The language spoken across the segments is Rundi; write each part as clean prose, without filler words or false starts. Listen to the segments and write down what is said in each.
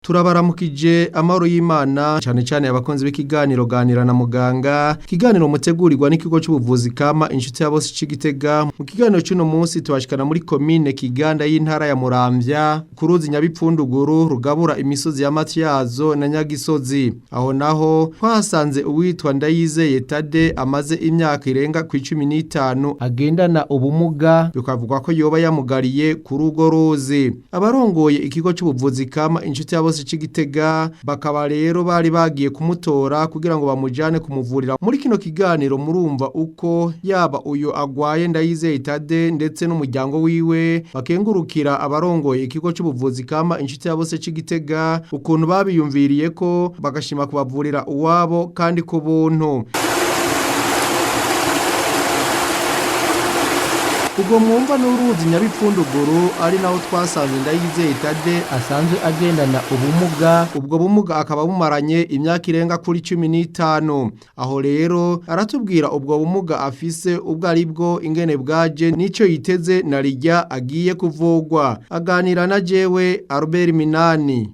turabaramukije amaro y'Imana cyane cyane abakonzi b'ikiganiro ganira na muganga kiganiro mutegurirwa n'ikigo cy'ubuvuzi kama inshuti ya bose c'Igitega mu kiganiro cy'uno munsi tubashikana muri commune Kiganda y'intara ya Muramvya kuruzi Nyabipfunduguru rugabura imisozi ya Matyazo na Nyagisozi aho naho twasanze uwitwa Ndayizeye Tade amaze imyaka irenga ku 15 agendana ubumuga bikavugwa ko yoba yamugariye kuri ugo ruzi abarongoye ikigo cy'ubuvuzi kama inshuti ya bose c'Igitega bakaba rero bari bagiye kumutora kugira ngo bamujane kumuvurira muri kino kiganiro murumva uko yaba uyo agwaye Ndayizeye Tade ndetse n'umuryango wiwe bakengurukira abarongoye ikigo cy'ubuvuzi kama inshuti ya bose c'Igitega ukuntu babiyumviriye ko bagashima kubavurira uwabo kandi ku buntu. Ubwo mwumva n'uruzi Nyabipfunduguru ari naho twasanze Ndayizeye Tade asanzwe agendana ubumuga ubwo bumuga akaba bumaranye imyaka irenga kuri 15 aho rero aratubwira ubwo bumuga afise ubwo ari bwo ingene bwaje nico yiteze narijya agiye kuvugwa aganira na jewe Albert Minani.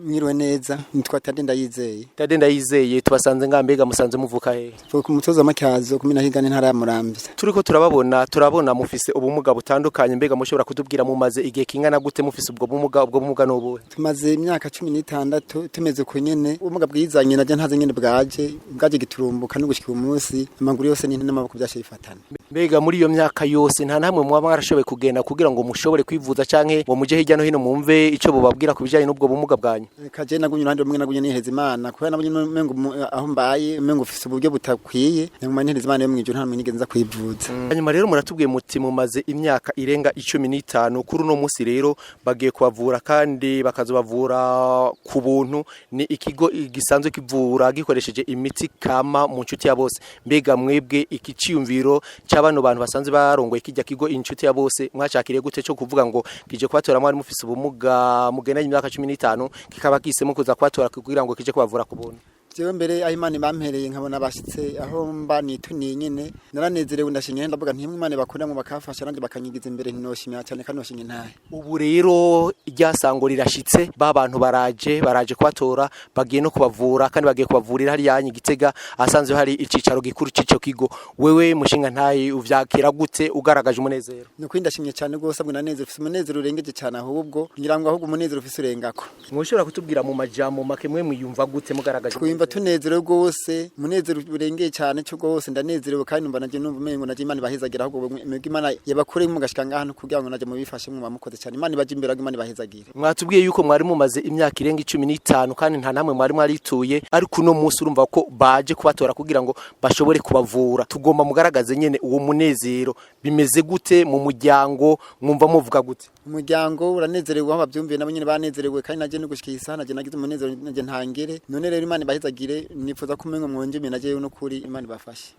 Nyirwe neza nitwa Tade Ndayizeye. Tade Ndayizeye tubasanze ngambega musanze muvuka he? Ku mutozo Matyazo kumina higana intara ya Muramvya. Turiko turabona mufise ubumuga butandukanye mbega mushobora kutubwira mumaze igihe kingana gute mufise ubwo bumuga n'ubuhe? Tumaze imyaka 16 tumeze ko nyene ubumuga bwizanye naje ntaze nyene bwaje giturumbuka no gushika umunsi amaguru yose n'amaboko byashe bifatana. Mbega muri iyo myaka yose nta namwe mwaba mwarashoboye kugenda kugira ngo mushobore kwivuza canke ngo muje hirya no hino mumve ico bobabwira kubijanye n'ubwo bumuga bwanyu? Kaje nagunye urande rumwe nagunye niheza Imana kubera nabunye mengo aho mbaye mengo ufise uburyo butakwiye nyuma niheza Imana yo mwijuru nta mwinigeze nza kwivuza. Hanyuma rero muratubwiye muti mumaze imyaka irenga 15 kuri no munsi rero bagiye kubavura kandi bakazobavura ku buntu ni ikigo gisanzwe kivura gikoresheje imiti kama mu nshuti ya bose mbega mwebwe ikiciyumviro cy'abano bantu basanzwe barongoye kijya kigo inshuti ya bose mwacakiriye gute cyo kuvuga ngo kije kwatora mwari mufise ubumuga mugenanye imyaka 15 kikaba kisemo kuza kwatora kugira ngo kije kubavura ku buntu? Jewe mbere aho Imana bampereye nkabona bashitse aho mba nituniye nyene naranezerewe ndashimye ndavuga nti Imana bakora mu bakafasha nanje bakanyigiza imbere ntinoshimya cyane kandi noshimye ntahe. Ubu rero iryasango rirashitse babantu baraje kwatora bagiye no kubavura kandi bagiye kubavurira hari yanyi Gitega asanzwe hari icicaro gikuru cico kigo wewe mushinga ntahe uvyakira gute ugaragaje umunezero? Nuko ndashimye cyane gose bwo nanezero ufise umunezero urengeje cyane ahubwo ngira ngo ahubwo umunezero ufise urengako. Mwoshobora kutubwira mu majambo make mwe mwiyumva gute mugaragaje? Tunezerewe gose munezero urengeye cyane cyo gose ndanezerewe kandi numva naje numva umengo naje Imana bahezagira ahubwo Imana yabakore mu gashika ngahantu kugira ngo naje mu bifashe mu bamukoze cyane Imana baje imbere Imana bahezagire. Mwatubwiye yuko mwari mumaze imyaka irenga 15 kandi nta namwe mwari mwarituye ariko uno munsi urumva ko baje kubatora kugira ngo bashobore kubavura tugomba mugaragaze nyene uwo munezero bimeze gute mu muryango mwumva muvuga gute? Umuryango uranezerewe aho bavyumviye nabo nyene banezerewe kandi naje no gushikisa naje nagize umunezero naje ntangere none rero Imana bahezagire nifuza kumenga mwonje naje no kuri Imana bafashe.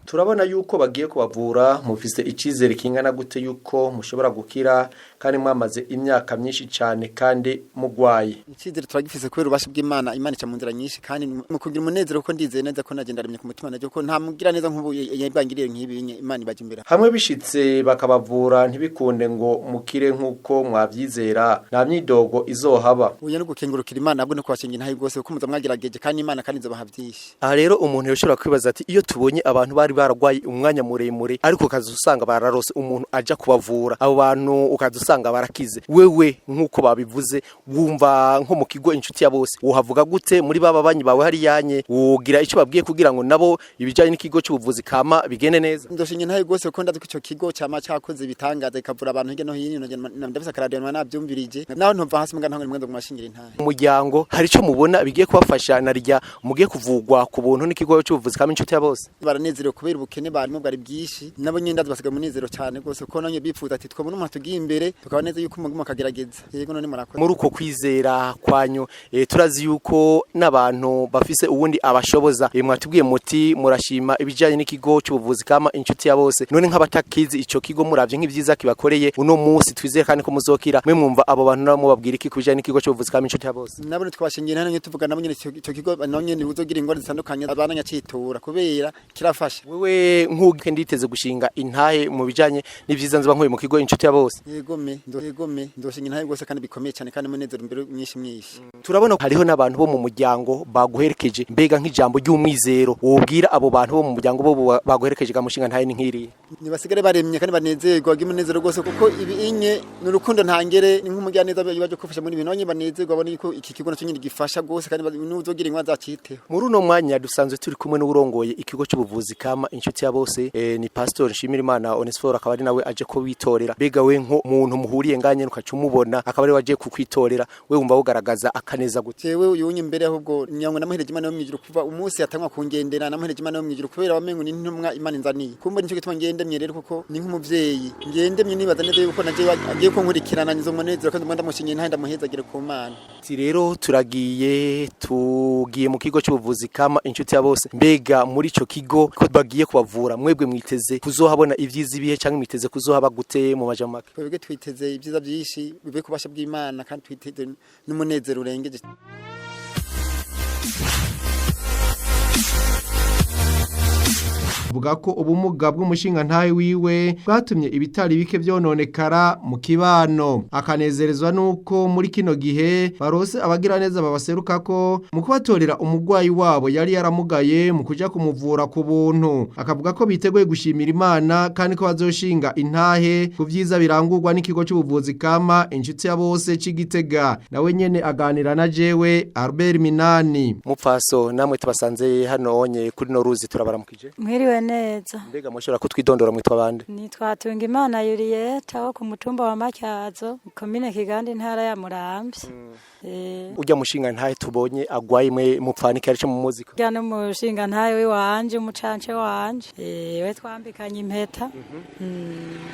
Turabona yuko bagiye kubavura mufise icizere kingana gute yuko mushobora gukira kandi mwamaze imyaka myinshi cyane kandi mugwaye? Icizere turagifise kubera ubashe bw'Imana Imana ica mu nzira nyinshi kandi mu kugira umunezero ko ndizeye neza ko naje ndarimye ku mutima naje ko nta mugira neza nk'ubu yabangiriye nk'ibi Imana ibaje imbere. Hamwe bishitse bakabavura ntibikunde ngo mukire nkuko mwavyizera nta myidogo izohaba. Uye no gukengurukira Imana abwo no kwashinga ntayi gose ko muza mwagerageje kandi Imana kandi nzobaha byinshi. Aha rero umuntu yoshobora kwibaza ati iyo tubonye abantu bari baragwaye umwanya muremure ariko kazusanga bararose umuntu aja kubavura abo bantu ukazusanga barakize wewe nkuko babivuze wumva nko mu kigo inshuti ya bose uhavuga gute muri baba banyi bawe hari yanye ugira ico babwiye kugira ngo nabo ibijanye n'ikigo cy'ubuvuzi kama bigene neza? Ndoshinye ntayi gose ko ndazi ko ico kigo cyama cyakoze bitangaza ikavura abantu hirya no hino ndabisa karadio nabyumvirije naho ntumva hasi mugana ntango nimwe ngumashingira intahe. Umuryango hari ico mubona bigiye kubafasha narijya mugiye kuvugwa ku buntu n'ikigo cy'ubuvuzi kama inshuti ya bose? Baranezerewe kubera ubukene barimo bwari bwishi nabo nyine ndazi basiga munezero cyane gose ko nanye bipfuza ati twabona umuntu tugiye imbere tukaba neza yuko umugimo akagerageza yego none murakoze. Muri uko kwizera kwanyu turazi yuko n'abantu bafise ubundi abashoboza mwatubwiye muti murashima ibijanye n'ikigo cy'ubuvuzi kama inshuti ya bose none nk'abatakizi ico kigo muravye nk'ivyiza kibakoreye uno munsi twizeye kandi ko muzokira mwe mwumva abo bantu nabo mubabwira iki kubijanye n'ikigo cy'ubuvuzi kama inshuti ya bose? Nabo twabashingiye hano tuvuga nabo nyine ico kigo naho nyene uzogira ingorane zitandukanye abana nyacitura kubera kirafasha. wewe nk'uke nditeze gushinga intahe mu bijanye n'ivyiza nziba nkuye mu kigo inshuti ya bose. Yegome ndoshinga intahe gose kandi bikomeye cyane kandi munezero imbere myinshi. Turabona hariho n'abantu bo mu muryango baguherekeje, mbega nk'ijambo ry'umwizero wobwira abo bantu bo mu muryango bo baguherekeje gamushinga ntahe n'inkiri. Nibasigare baremye kandi banezerwa gimunezero gose kuko ibi inye n'urukundo ntangere ni nk'umujyaneza baje kufasha muri binonye banezerwa abone ko iki kigo naco nyine gifasha gose kandi nuzogira ingwa zaciteho. Muri uno mwanya dusanzwe turi kumwe n'urongoye ikigo cy'ubuvuzi kama inshuti ya bose ni Pastor Nshimirimana Onesphore akaba ari nawe aje ko witorera. Mbega we nko muntu muhuriye nganye nukaca umubona akaba ari waje kukwitorera, we wumva ugaragaza akaneza gute? Jewe uyunye imbere ahubwo nyango namuhereje Imana yo mwijuru kuva umunsi yatangwa kungendera namuhereje Imana yo mwijuru kubera wamengo ni ntumwa Imana inzaniye. Kumbe nico gituma ngendemye rero kuko ni nk'umuvyeyi ngendemye nibaza neza yuko naje agiye ko nkurikirana nizo munezero kandi mwanda mushinye ntahe ndamuhezagire ku Mana. Rero tugiye mu kigo cy'ubuvuzi kama inshuti ya bose. Mbega muri ico kigo ko bagiye kubavura mwebwe mwiteze kuzohabona ivyiza ibihe cyangwa mwiteze kuzohaba gute mu majambo make? Twebwe twiteze ibyiza byinshi bibe kubasha bw'Imana kandi twiteze n'umunezero urengeje. Vuga ko ubumuga bw'umushinga ntahe wiwe bwatumye ibitari bike vyononekara mu kibano, akanezerezwa nuko muri kino gihe barose abagira neza babaserukako mu kubatorera umugwayi wabo yari yaramugaye mu kuja kumuvura ku buntu. Akavuga ko biteguye gushimira Imana kandi ko bazoshinga intahe ku vyiza birangurwa n'ikigo cy'ubuvuzi kama inshuti ya bose c'Igitega. Nawe nyene aganira na jewe Albert Minani. Mupfaso namwe tubasanze hano onye kuri no ruzi turabaramukije. Mwiriwe neza. Mbega mushobora kutwidondora mwitwa bande? Nitwa Tungimana Yurieta wo ku mutumba wa Matyazo, komine Kiganda intara ya Muramvya. Ujya mushinga ntahe tubonye agwaye mwe mupfanike arico mu muzika. Ujya no mushinga ntahe we wanje umucance wanje. We twambikanye impeta.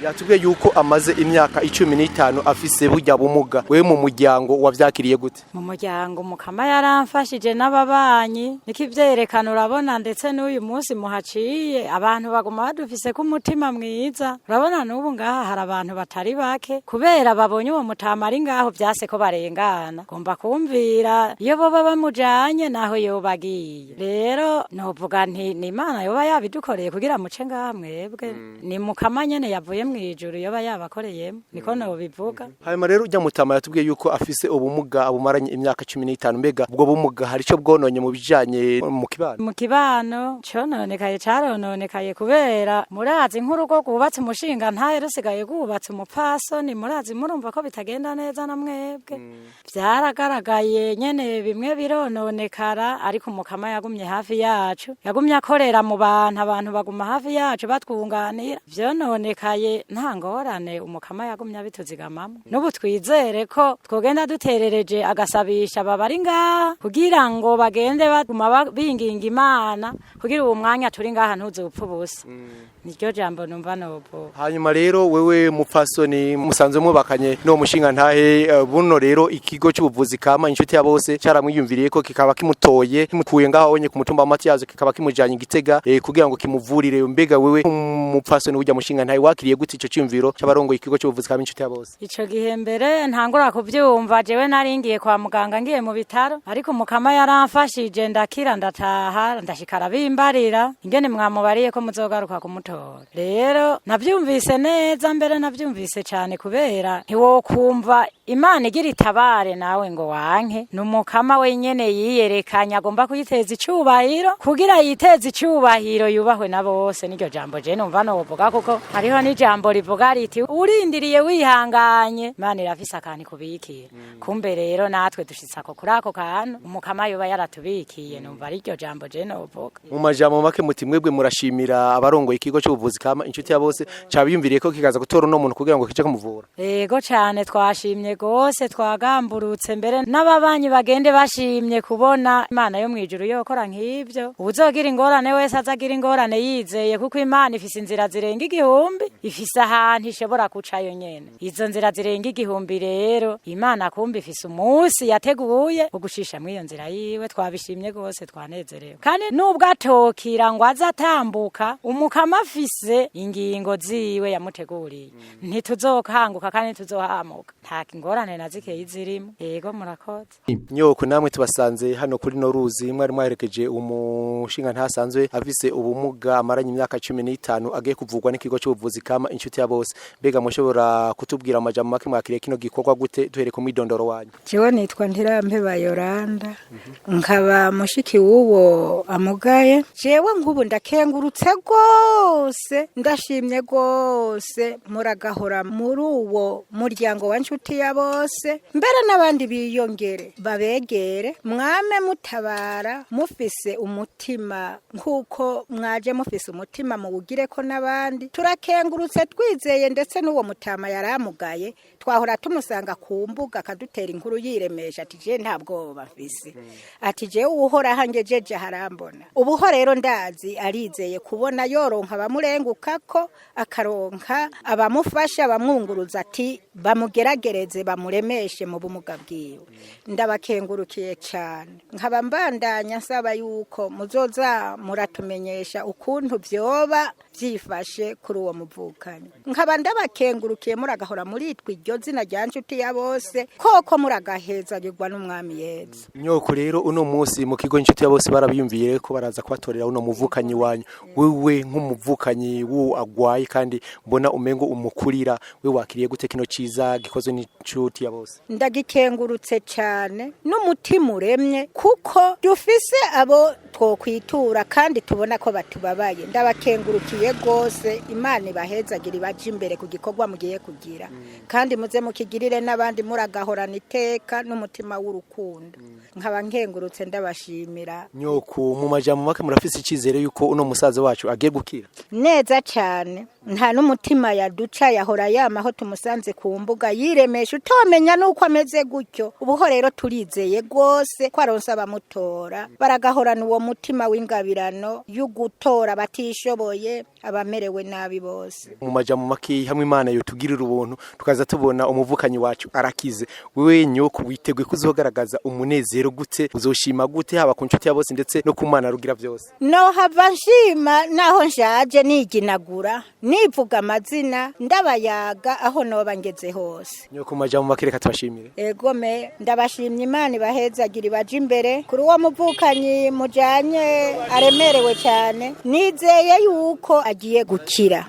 Yatubwiye yuko amaze imyaka 15 afise burya bumuga. We mu muryango wavyakiriye gute? Mu muryango mukama yaramfashije n'ababanyi nikivyerekana urabona ndetse n'uyu munsi muhaciye abantu baguma badufise ku mutima mwiza. Urabona n'ubu ngaha hari abantu batari bake kubera babonye uwo mutama ari ngaho vyase ko barengana. Gomba kumvira iyo boba bamujanye naho yobagiye. Rero novuga nti ni Imana yoba yabidukoreye kugira muce ngaha mwebwe. Ni mukama nyene yavuye mwijuru yoba yabakoreyemo. Niko no bivuga. Hanyuma rero ujya mutama yatubwiye yuko afise ubumuga abumaranye imyaka 15. Mbega ubwo bumuga hari ico bwononye mu bijanye mu kibano? Mu kibano cononekaye carononekaye kubera murazi nk'urugo gubatse umushinga ntahe rusigaye gubatse umupfasoni murazi murumva ko bitagenda neza na mwebwe. Vyaragaragaye nyene bimwe birononekara ariko umukama yagumye hafi yacu, yagumye akorera mu bantu, abantu baguma hafi yacu batwunganira. Vyononekaye nta ngorane umukama yagumye abituzigamamo. N'ubu twizere ko twogenda duterereje agasabisha babari ngaha kugira ngo bagende baguma binginga Imana kugira uwo mwanya turi ngaha ntuzupfa ubusa. Niryo jambo numva nobo. Hanyuma rero wewe mupfasoni musanzwe mubakanye no mushinga ntahe buno rero ikigo cy'ubuvuzi kama inshuti ya bose caramwiyumviriye ko kikaba kimutoye kimukuye ngaho onye ku mutumba wa Matyazo kikaba kimujanye Igitega kugira ngo kimuvurire. Mbega wewe mupfasoni ujya mushinga ntahe wakiriye gute ico cyumviro c'abarongo ikigo cy'ubuvuzi kama inshuti ya bose? Ico gihe mbere ntangura kuvyumva jewe naringiye kwa muganga ngiye mu bitaro ariko mukama yaramfashije ndakira ndataha ndashikara bimbarira ingene mwamubariye ko muzogaruka kumutora. Rero navyumvise neza mbere navyumvise cyane kubera ntiwokumva Imana igira itabare nawe ngo wanke. Numukama wenyene yiyerekanya agomba kuyiteza icubahiro kugira yiteze icubahiro yubahwe na bose. Niryo jambo je numva no vuga kuko hariho ni jambo rivuga riti urindiriye wihanganye Imana irafise akani kubikira. Kumbe rero natwe dushitsa ko kuri ako kantu umukama yoba yaratubikiye numva ariryo jambo je no vuga. Mu majambo make muti mwebwe murashimira abarongoye ikigo cy'ubuvuzi kama inshuti ya bose cabiyumviriye ko kikaza gutora no muntu kugira ngo kije kumuvura. Yego cyane twashimye gose twagamburutse mbere n'ababanyi bagende bashimye kubona Imana yo mwijuru yokora nk'ivyo. Uzogira ingorane wese azagira ingorane yizeye kuko Imana ifise inzira zirenga 1000 ifise ahantu ishobora kucayo nyene. Izo nzira zirenga 1000 rero Imana kumbi ifise umunsi yateguye ugushisha mwiyo nzira yiwe. Twabishimye gose twanezerewe kandi nubwo atokira ngo azatambuka umukama arafise ingingo ziwe yamuteguriye ntituzokanguka kandi tuzohamuka nta ingorane na zikeyi zirimo yego murakoze. Nyoko namwe tubasanze hano kuri no ruzi mwari mwaherekeje umushinga ntasanzwe afise ubumuga amaranye imyaka 15 agiye kuvugwa n'ikigo cy'ubuvuzi kama inshuti ya bose. Mbega mushobora kutubwira amajambo make mwakiriye kino gikorwa gute duhere ku midondoro wanyu? Jewe nitwa Ntirampeba Yoranda nkaba mushiki w'uwo amugaye. Jewe nk'ubu ndakengurutse gose ndashimye gose muragahora muri uwo muryango wa nshuti ya bose mbere n'abandi biyongere babegere mwame mutabara mufise umutima nkuko mwaje mufise umutima mu bugire ko n'abandi turakengurutse twizeye ndetse n'uwo mutama yaramugaye twahora tumusanga ku mbuga akadutera inkuru yiremesha ati je ntabwo bafise ati je uhora hangejeje harambona ubuho rero ndazi arizeye kubona yoronka abamurenguka ko akaronka abamufasha abamwunguruza ati bamugeragereze bamuremeshe mu bumuga bwiwe. Ndabakengurukiye cyane nkaba mbandanya nsaba yuko muzoza muratumenyesha ukuntu byoba byifashe kuri uwo muvukanyi. Nkaba ndabakengurukiye muragahora muri iryo zina rya nshuti ya bose koko muragahezagirwa n'umwami Yezu. Nyoko rero uno munsi mu kigo inshuti ya bose barabiyumviye ko baraza kwatorera uno muvukanyi wanyu. Wewe nk'umuvukanyi wo agwaye kandi mbona umengo umukurira we wakiriye gute kino ciza gikozwe n'inshuti ya bose? Ndagikengurutse cyane n'umutima uremye kuko dufise abo twokwitura kandi tubona ko batubabaye. Ndabakengurukiye gose Imana ibahezagira ibaje imbere ku gikorwa mugiye kugira kandi muze mukigirire n'abandi muragahorana iteka n'umutima w'urukundo. Nkaba nkengurutse ndabashimira. Nyoko mu majambo make murafise icizere yuko uno musaza wacu agiye gukira? Neza cyane nta n'umutima yaduca yahora yamaho tumusanze ku mbuga yiremesha utomenya nuko ameze gutyo. Ubuho rero turizeye gose ko aronsa abamutora baragahorana uwo mutima w'ingabirano y'ugutora batishoboye abamerewe nabi bose. Mu majambo make hamwe Imana yotugirira ubuntu tukaza tubona umuvukanyi wacu arakize. Wewe Nyoko witeguye kuzogaragaza umunezero gute uzoshima gute haba ku nshuti ya bose ndetse no ku Mana rugira byose? No hava nshima naho nshaje niginagura nivuga amazina ndabayaga aho noba ngeze hose. Nyoko mu majambo make reka tubashimire. Egome ndabashimye Imana ibahezagira ibaje imbere kuri uwo muvukanyi mujanye aremerewe cyane nizeye yuko agiye gukira.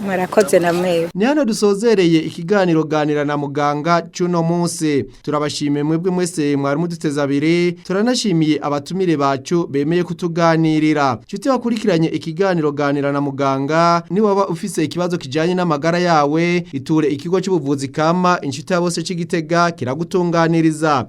Murakoze namwe. Ni hano dusozereye ikiganiro ganira na muganga cuno munsi. Turabashimiye mwebwe mwese mwari muduteze abiri. Turanashimiye abatumire bacu bemeye kutuganirira. Nshuti bakurikiranye ikiganiro ganira na muganga ni waba ufise ikibazo kijanye n'amagara yawe iture ikigo cy'ubuvuzi kama inshuti ya bose c'Igitega kiragutunganiriza.